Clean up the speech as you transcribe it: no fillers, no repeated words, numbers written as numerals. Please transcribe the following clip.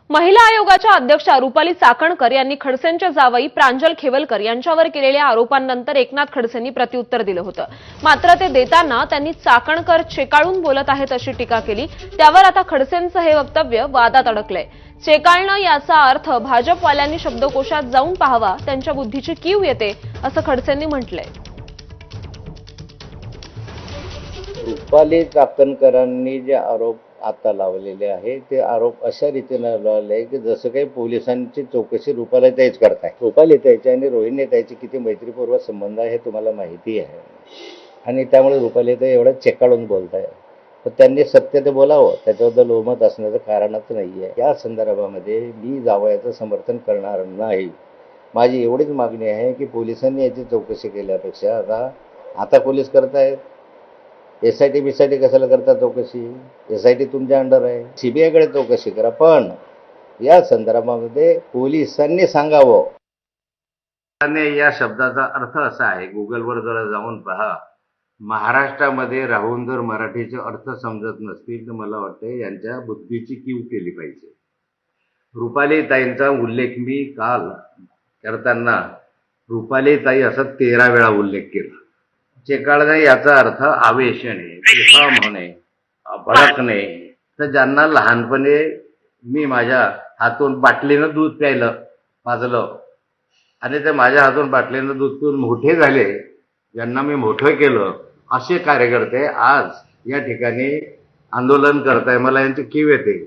महिला आयोगाच्या अध्यक्षा रुपाली चाकणकर यांनी खडसेंच्या जावई प्रांजल खेवलकर यांच्यावर केलेल्या आरोपांनंतर एकनाथ खडसेंनी प्रत्युत्तर दिलं होतं। मात्र ते देताना त्यांनी चाकणकर चेकाळून बोलत आहेत अशी टीका केली। त्यावर आता खडसेंचं हे वक्तव्य वादात अडकलंय। चेकाळणं याचा अर्थ भाजपवाल्यांनी शब्दकोशात जाऊन पाहावा, त्यांच्या बुद्धीची कीव येते असं खडसेंनी म्हटलंय। रुपाली चाकणकरांनी जे आरोप आता लावलेले आहे ते आरोप अशा रीतीने लावले की जसं काही पोलिसांची चौकशी रुपालीताईच करताय। रुपालीताईची आणि रोहिणीताईची किती मैत्रीपूर्व संबंध आहे हे तुम्हाला माहिती आहे आणि त्यामुळे रुपालीताई एवढं चेकाळून बोलताय। तर त्यांनी सत्य ते बोलावं, त्याच्याबद्दल ओमत असण्याचं कारणच नाही आहे। या संदर्भामध्ये मी जावयाचं समर्थन करणार नाही। माझी एवढीच मागणी आहे की पोलिसांनी याची चौकशी केल्यापेक्षा आता पोलीस करतायत, SIT बिसायटी कशाला करता चौकशी? SIT तुमच्या अंडर आहे, CBI कडे चौकशी करा, पण या संदर्भामध्ये पोलिसांनी सांगावं। या शब्दाचा अर्थ असा आहे, गुगलवर जरा जाऊन पहा। महाराष्ट्रामध्ये राहून जर मराठीचे अर्थ समजत नसतील तर मला वाटतं यांच्या बुद्धीची कीव केली पाहिजे। रुपालीताईंचा उल्लेख मी काल करताना रुपालीताई असा 13 वेळा उल्लेख केला। चेकाळणे याचा अर्थ आवेशणे, बेफाम होणे, भडकणे। तर ज्यांना लहानपणी मी माझ्या हातून बाटलीनं दूध प्यायलं, पाजलं आणि ते माझ्या हातून बाटलीनं दूध पिऊन मोठे झाले, ज्यांना मी मोठं केलं, असे कार्यकर्ते आज या ठिकाणी आंदोलन करताय। मला यांची कीव येते।